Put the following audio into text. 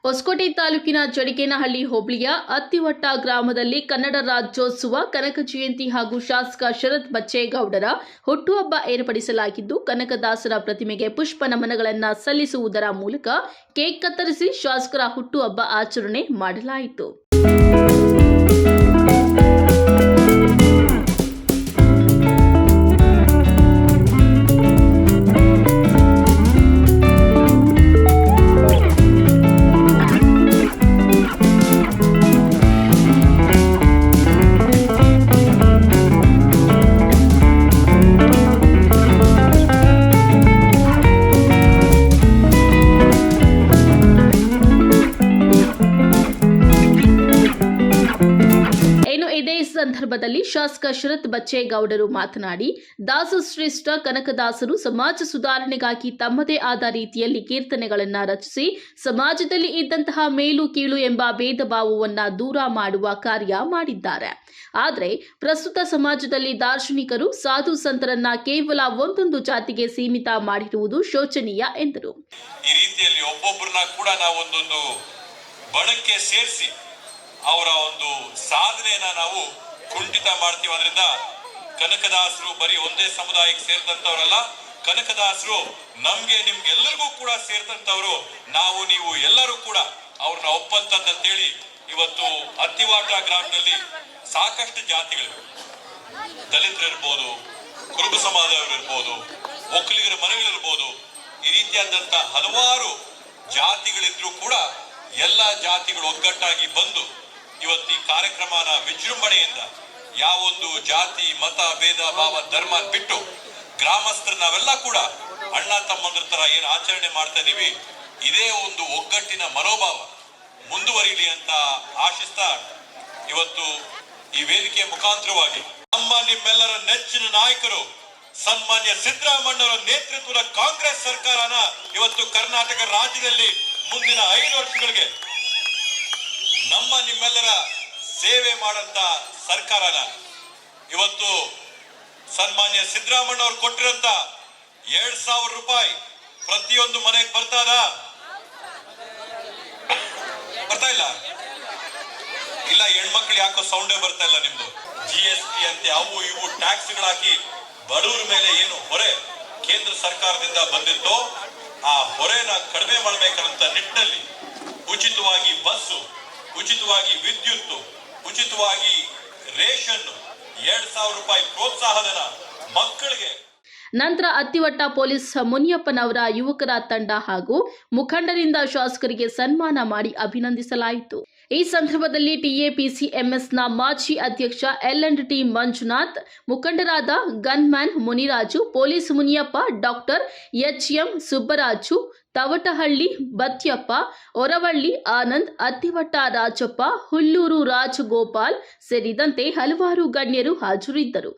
ಹೊಸಕೋಟೆ ತಾಲೂಕಿನ ಜಡಿಗೇನಹಳ್ಳಿ ಹೋಬಳಿಯ ಅತ್ತಿವಟ್ಟ ಗ್ರಾಮದಲ್ಲಿ ಕನ್ನಡ ರಾಜ್ಯೋತ್ಸವ ಕನಕ ಜಯಂತಿ ಹಾಗೂ ಶಾಸಕ ಶರತ್ ಬಚ್ಚೇಗೌಡರ ಹುಟ್ಟುಹಬ್ಬ ಏರ್ಪಡಿಸಲಾಗಿದ್ದು, ಕನಕದಾಸರ ಪ್ರತಿಮೆಗೆ ಪುಷ್ಪ ನಮನಗಳನ್ನು ಸಲ್ಲಿಸುವುದರ ಮೂಲಕ ಕೇಕ್ ಕತ್ತರಿಸಿ ಶಾಸಕರ ಹುಟ್ಟುಹಬ್ಬ ಆಚರಣೆ ಮಾಡಲಾಯಿತು. ಇದೇ ಸಂದರ್ಭದಲ್ಲಿ ಶಾಸಕ ಶರತ್ ಬಚ್ಚೇಗೌಡರು ಮಾತನಾಡಿ, ದಾಸಶ್ರೇಷ್ಠ ಕನಕದಾಸರು ಸಮಾಜ ಸುಧಾರಣೆಗಾಗಿ ತಮ್ಮದೇ ಆದ ರೀತಿಯಲ್ಲಿ ಕೀರ್ತನೆಗಳನ್ನು ರಚಿಸಿ ಸಮಾಜದಲ್ಲಿ ಇದ್ದಂತಹ ಮೇಲು ಕೀಳು ಎಂಬ ಭೇದ ಭಾವವನ್ನು ದೂರ ಮಾಡುವ ಕಾರ್ಯ ಮಾಡಿದ್ದಾರೆ. ಆದರೆ ಪ್ರಸ್ತುತ ಸಮಾಜದಲ್ಲಿ ದಾರ್ಶನಿಕರು ಸಾಧು ಸಂತರನ್ನ ಕೇವಲ ಒಂದೊಂದು ಜಾತಿಗೆ ಸೀಮಿತ ಮಾಡಿರುವುದು ಶೋಚನೀಯ ಎಂದರು. ಈ ರೀತಿಯಲ್ಲಿ ಒಬ್ಬೊಬ್ಬರನ್ನ ಕೂಡ ನಾವು ಒಂದೊಂದು ಬಣಕ್ಕೆ ಸೇರಿಸಿ ಅವರ ಒಂದು ಸಾಧನೆಯನ್ನ ನಾವು ಕುಂಠಿತ ಮಾಡ್ತೀವಿ. ಅದರಿಂದ ಕನಕದಾಸರು ಬರೀ ಒಂದೇ ಸಮುದಾಯಕ್ಕೆ ಸೇರಿದಂತವರಲ್ಲ, ಕನಕದಾಸರು ನಮ್ಗೆ ನಿಮ್ಗೆಲ್ಲರಿಗೂ ಕೂಡ ಸೇರಿದಂತವರು. ನಾವು ನೀವು ಎಲ್ಲರೂ ಕೂಡ ಅವ್ರನ್ನ ಒಪ್ಪಂತಂತೇಳಿ ಇವತ್ತು ಅತ್ತಿವಾಟ ಗ್ರಾಮದಲ್ಲಿ ಸಾಕಷ್ಟು ಜಾತಿಗಳಿವೆ. ದಲಿತರಿರ್ಬೋದು, ಕುರುಬ ಸಮಾಜದವರಿರ್ಬೋದು, ಒಕ್ಕಲಿಗರ ಮನೆಗಳಿರ್ಬೋದು, ಈ ರೀತಿಯಾದಂತ ಹಲವಾರು ಜಾತಿಗಳಿದ್ರು ಕೂಡ ಎಲ್ಲ ಜಾತಿಗಳು ಒಗ್ಗಟ್ಟಾಗಿ ಬಂದು ಇವತ್ತು ಈ ಕಾರ್ಯಕ್ರಮನ ವಿಜೃಂಭಣೆಯಿಂದ ಯಾವೊಂದು ಜಾತಿ ಮತ ಭೇದ ಭಾವ ಧರ್ಮ ಬಿಟ್ಟು ಗ್ರಾಮಸ್ಥರು ನಾವೆಲ್ಲ ಕೂಡ ಅಣ್ಣ ತಮ್ಮಂದ್ರ ತರ ಏನು ಆಚರಣೆ ಮಾಡ್ತಾ ಇದೀವಿ, ಇದೇ ಒಂದು ಒಗ್ಗಟ್ಟಿನ ಮನೋಭಾವ ಮುಂದುವರಿಯಲಿ ಅಂತ ಆಶಿಸ್ತಾ ಇವತ್ತು ಈ ವೇದಿಕೆ ಮುಖಾಂತರವಾಗಿ ನಮ್ಮ ನಿಮ್ಮೆಲ್ಲರ ನೆಚ್ಚಿನ ನಾಯಕರು ಸನ್ಮಾನ್ಯ ಸಿದ್ದರಾಮಯ್ಯನವರ ನೇತೃತ್ವದ ಕಾಂಗ್ರೆಸ್ ಸರ್ಕಾರನ ಇವತ್ತು ಕರ್ನಾಟಕ ರಾಜ್ಯದಲ್ಲಿ ಮುಂದಿನ 5 ವರ್ಷಗಳಿಗೆ ನಮ್ಮ ನಿಮ್ಮೆಲ್ಲರ ಸೇವೆ ಮಾಡಂತ ಸರ್ಕಾರನ ಇವತ್ತು ಸನ್ಮಾನ್ಯ ಸಿದ್ದರಾಮಯ್ಯ ಅವರು ಕೊಟ್ಟಿರಂತ 2,000 ರೂಪಾಯಿ ಪ್ರತಿಯೊಂದು ಮನೆಗೆ ಬರ್ತಾ ಇಲ್ಲ ಹೆಣ್ಮಕ್ಳು ಯಾಕೋ ಸೌಂಡೇ ಬರ್ತಾ ಇಲ್ಲ ನಿಮ್ದು. GST ಅಂತೆ ಅವು ಇವು ಟ್ಯಾಕ್ಸ್ಗಳಾಕಿ ಬಡವರ ಮೇಲೆ ಏನು ಹೊರೆ ಕೇಂದ್ರ ಸರ್ಕಾರದಿಂದ ಬಂದಿತ್ತೋ ಆ ಹೊರೆನ ಕಡಿಮೆ ಮಾಡಬೇಕಂತ ನಿಟ್ಟಿನಲ್ಲಿ ಉಚಿತವಾಗಿ ಬಸ್ಸು, ಉಚಿತವಾಗಿ ವಿದ್ಯುತ್, ಉಚಿತವಾಗಿ ರೇಷನ್, 2,000 ರೂಪಾಯಿ ಪ್ರೋತ್ಸಾಹಧನ ಮಕ್ಕಳಿಗೆ. ನಂತರ ಅತ್ತಿವಟ್ಟ ಪೊಲೀಸ್ ಮುನಿಯಪ್ಪನವರ ಯುವಕರ ತಂಡ ಹಾಗೂ ಮುಖಂಡರಿಂದ ಶಾಸಕರಿಗೆ ಸನ್ಮಾನ ಮಾಡಿ ಅಭಿನಂದಿಸಲಾಯಿತು. ಈ ಸಂದರ್ಭದಲ್ಲಿ TAPCMSನ ಮಾಜಿ ಅಧ್ಯಕ್ಷ LT ಮಂಜುನಾಥ್, ಮುಖಂಡರಾದ gunman Muniraju, police Muniyappa, doctor HM Subbaraju, Tavatahalli Batyappa, Oravalli Anand, Attivatta Rajappa, Hulluru Rajagopal ಸೇರಿದಂತೆ ಹಲವಾರು ಗಣ್ಯರು ಹಾಜರಿದ್ದರು.